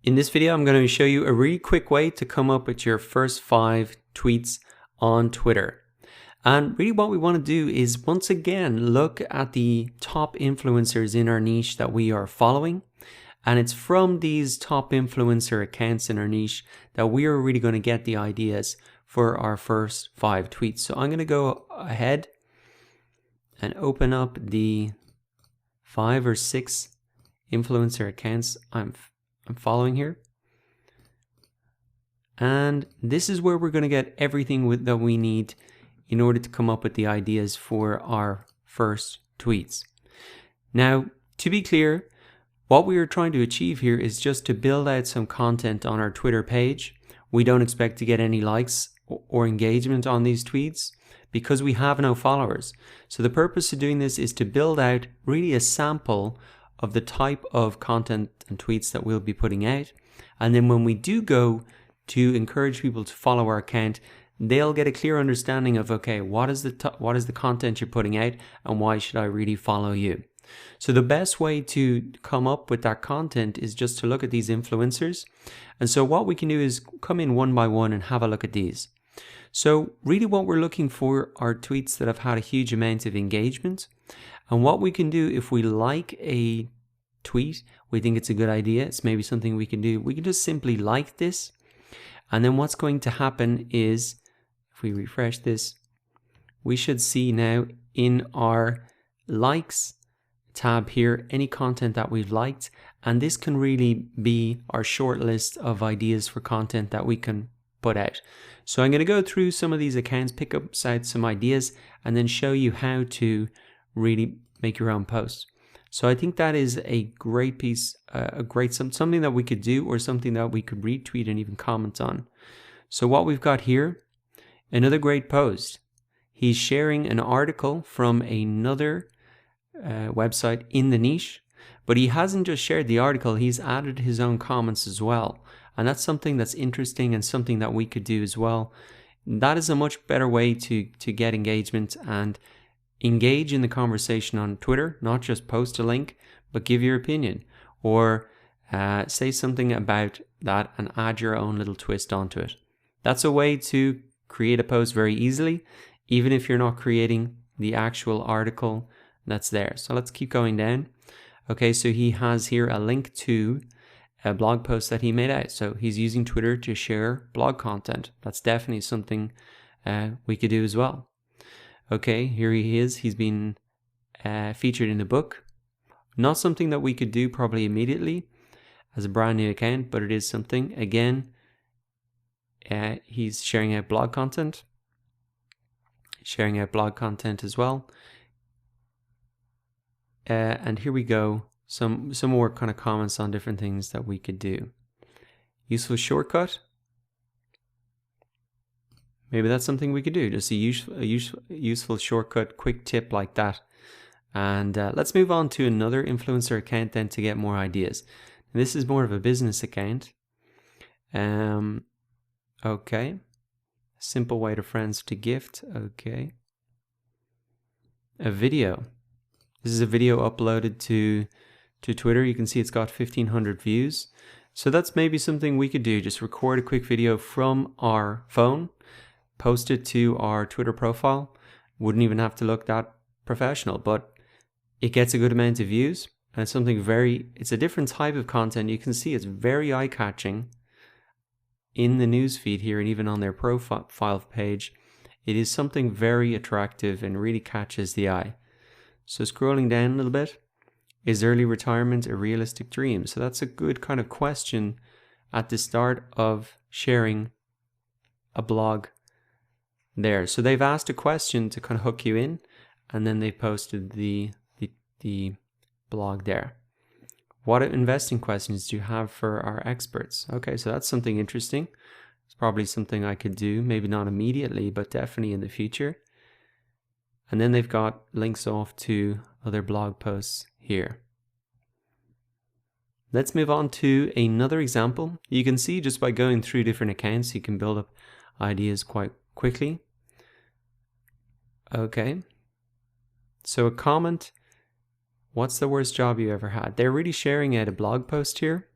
In this video, I'm going to show you a really quick way to come up with your first 5 tweets on Twitter. And really what we want to do is once again look at the top influencers in our niche that we are following. And it's from these top influencer accounts in our niche that we are really going to get the ideas for our first 5 tweets. So I'm going to go ahead and open up the 5 or 6 influencer accounts I'm following here. And this is where we're going to get everything that we need in order to come up with the ideas for our first tweets. Now, to be clear, what we are trying to achieve here is just to build out some content on our Twitter page. We don't expect to get any likes or engagement on these tweets because we have no followers. So the purpose of doing this is to build out really a sample of the type of content and tweets that we'll be putting out. And then when we do go to encourage people to follow our account, they'll get a clear understanding of, okay, what is the content you're putting out and why should I really follow you? So the best way to come up with that content is just to look at these influencers. And so what we can do is come in one by one and have a look at these. So really what we're looking for are tweets that have had a huge amount of engagement. And what we can do if we like a tweet, we think it's a good idea, it's maybe something we can do, we can just simply like this. And then what's going to happen is, if we refresh this, we should see now in our likes tab here, any content that we've liked. And this can really be our short list of ideas for content that we can put out. So I'm going to go through some of these accounts, pick up some ideas, and then show you how to really make your own post. So I think that is a great piece, something that we could do, or something that we could retweet and even comment on. So what we've got here, another great post. He's sharing an article from another website in the niche, but he hasn't just shared the article, he's added his own comments as well. And that's something that's interesting and something that we could do as well. That is a much better way to get engagement and engage in the conversation on Twitter, not just post a link, but give your opinion or say something about that and add your own little twist onto it. That's a way to create a post very easily, even if you're not creating the actual article that's there. So let's keep going down. Okay, so he has here a link to a blog post that he made out. So he's using Twitter to share blog content. That's definitely something we could do as well. Okay, here he is. He's been featured in a book. Not something that we could do probably immediately as a brand new account, but it is something. Again, he's sharing out blog content. Sharing out blog content as well. And here we go. Some more kind of comments on different things that we could do. Useful shortcut. Maybe that's something we could do. Just a useful shortcut, quick tip like that. And let's move on to another influencer account then to get more ideas. And this is more of a business account. Okay. Simple way to friends to gift. Okay. A video. This is a video uploaded to Twitter. You can see it's got 1,500 views. So that's maybe something we could do. Just record a quick video from our phone, post it to our Twitter profile. Wouldn't even have to look that professional, but it gets a good amount of views. And it's something it's a different type of content. You can see it's very eye-catching in the newsfeed here and even on their profile page. It is something very attractive and really catches the eye. So scrolling down a little bit, is early retirement a realistic dream? So that's a good kind of question at the start of sharing a blog there. So they've asked a question to kind of hook you in, and then they posted the blog there. What investing questions do you have for our experts? Okay, so that's something interesting. It's probably something I could do, maybe not immediately, but definitely in the future. And then they've got links off to other blog posts here. Let's move on to another example. You can see just by going through different accounts, you can build up ideas quite quickly. Okay. So a comment, what's the worst job you ever had? They're really sharing out a blog post here.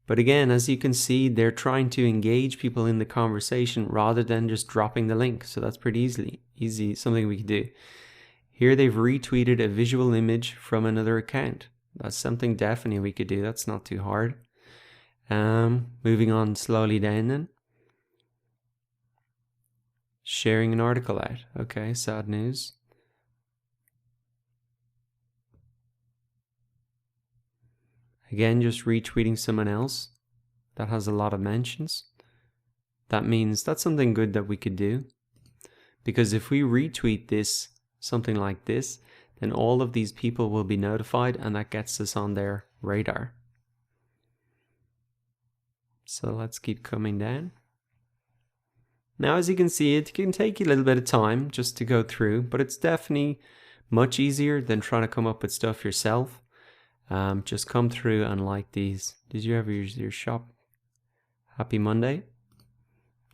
But again, as you can see, they're trying to engage people in the conversation rather than just dropping the link. So that's pretty easy, something we could do. Here they've retweeted a visual image from another account. That's something definitely we could do. That's not too hard. Moving on slowly down then. Sharing an article out. Okay, sad news. Again, just retweeting someone else that has a lot of mentions. That means that's something good that we could do. Because if we retweet this, something like this, then all of these people will be notified and that gets us on their radar. So let's keep coming down. Now, as you can see, it can take you a little bit of time just to go through, but it's definitely much easier than trying to come up with stuff yourself. Just come through and like these. Did you ever use your shop? Happy Monday.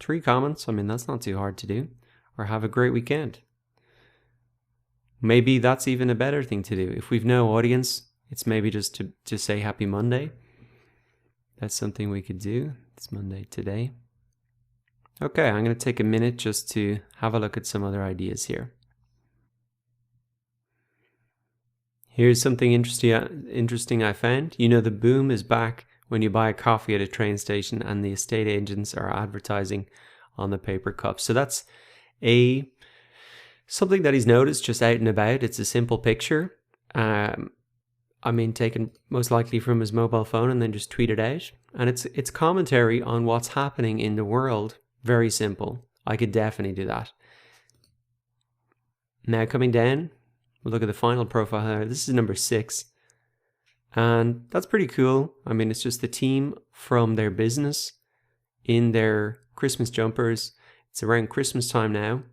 3 comments. I mean, that's not too hard to do. Or have a great weekend. Maybe that's even a better thing to do. If we've no audience, it's maybe just to say Happy Monday. That's something we could do. It's Monday today. Okay, I'm going to take a minute just to have a look at some other ideas here. Here's something interesting I found. You know, the boom is back when you buy a coffee at a train station and the estate agents are advertising on the paper cups. So that's something that he's noticed just out and about. It's a simple picture. I mean, taken most likely from his mobile phone and then just tweeted out. And it's commentary on what's happening in the world. Very simple. I could definitely do that. Now coming down, we'll look at the final profile here. This is number 6. And that's pretty cool. I mean, it's just the team from their business in their Christmas jumpers. It's around Christmas time now.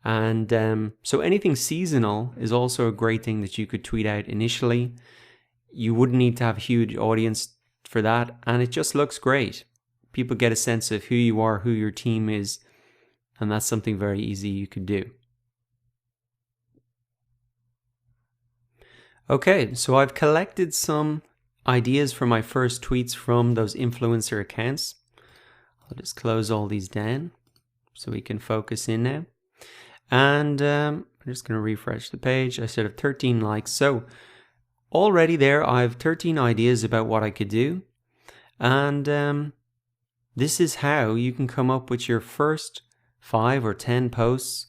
And so anything seasonal is also a great thing that you could tweet out initially. You wouldn't need to have a huge audience for that. And it just looks great. People get a sense of who you are, who your team is. And that's something very easy you could do. Okay, so I've collected some ideas for my first tweets from those influencer accounts. I'll just close all these down so we can focus in now. And I'm just going to refresh the page. I said 13 likes. So already there, I have 13 ideas about what I could do. And this is how you can come up with your first 5 or 10 posts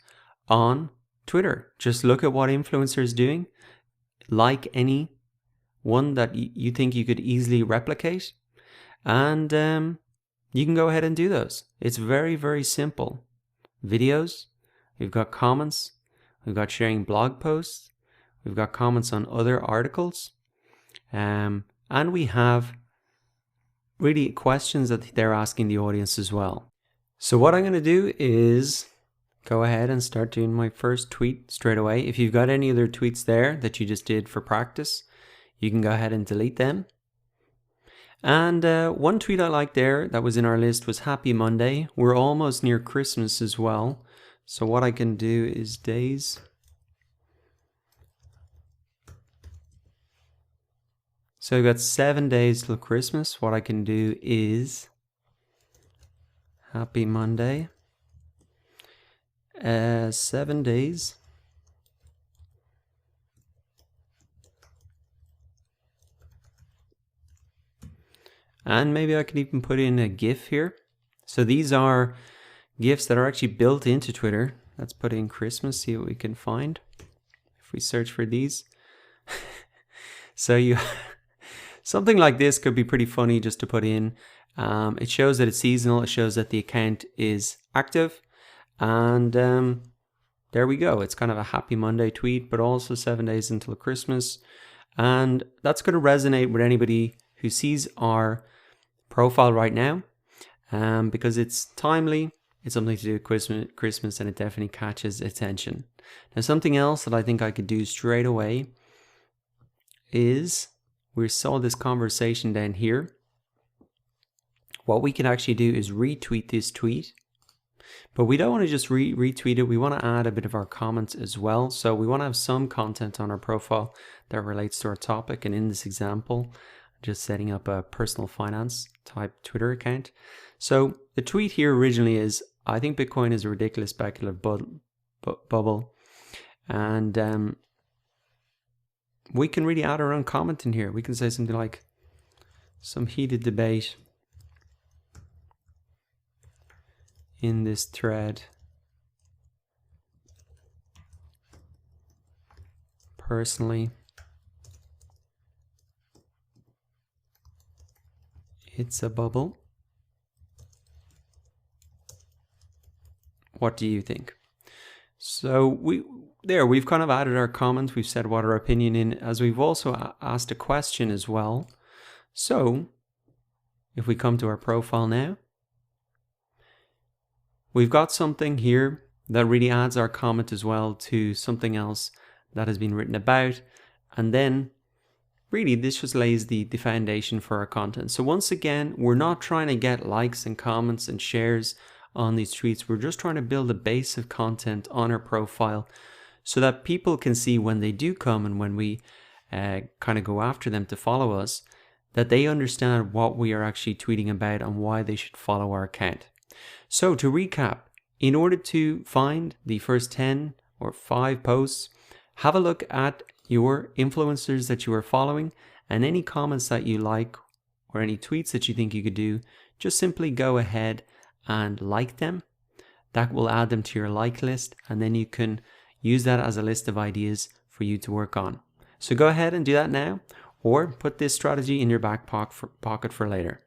on Twitter. Just look at what influencer is doing. Like any one that you think you could easily replicate. And you can go ahead and do those. It's very, very simple. Videos. We've got comments. We've got sharing blog posts. We've got comments on other articles. And we have really questions that they're asking the audience as well. So what I'm going to do is go ahead and start doing my first tweet straight away. If you've got any other tweets there that you just did for practice, you can go ahead and delete them. And one tweet I liked there that was in our list was Happy Monday. We're almost near Christmas as well. So what I can do is days. So we've got 7 days till Christmas. What I can do is Happy Monday. 7 days. And maybe I can even put in a GIF here. So these are GIFs that are actually built into Twitter. Let's put in Christmas, see what we can find. If we search for these. So you something like this could be pretty funny just to put in. It shows that it's seasonal. It shows that the account is active. And there we go. It's kind of a Happy Monday tweet, but also 7 days until Christmas. And that's going to resonate with anybody who sees our profile right now, because it's timely. It's something to do with Christmas, and it definitely catches attention. Now, something else that I think I could do straight away is, we saw this conversation down here. What we can actually do is retweet this tweet. But we don't want to just retweet it. We want to add a bit of our comments as well. So we want to have some content on our profile that relates to our topic. And in this example, just setting up a personal finance type Twitter account. So the tweet here originally is, I think Bitcoin is a ridiculous speculative bubble. And we can really add our own comment in here. We can say something like, some heated debate in this thread. Personally, it's a bubble. What do you think? So we've kind of added our comment. We've said what our opinion is, as we've also asked a question as well. So if we come to our profile now, we've got something here that really adds our comment as well to something else that has been written about. And then really this just lays the foundation for our content. So once again, we're not trying to get likes and comments and shares on these tweets. We're just trying to build a base of content on our profile so that people can see when they do come and when we kind of go after them to follow us, that they understand what we are actually tweeting about and why they should follow our account. So to recap, in order to find the first 10 or 5 posts, have a look at your influencers that you are following and any comments that you like or any tweets that you think you could do, just simply go ahead and like them. That will add them to your like list, and then you can use that as a list of ideas for you to work on. So go ahead and do that now, or put this strategy in your back pocket for later.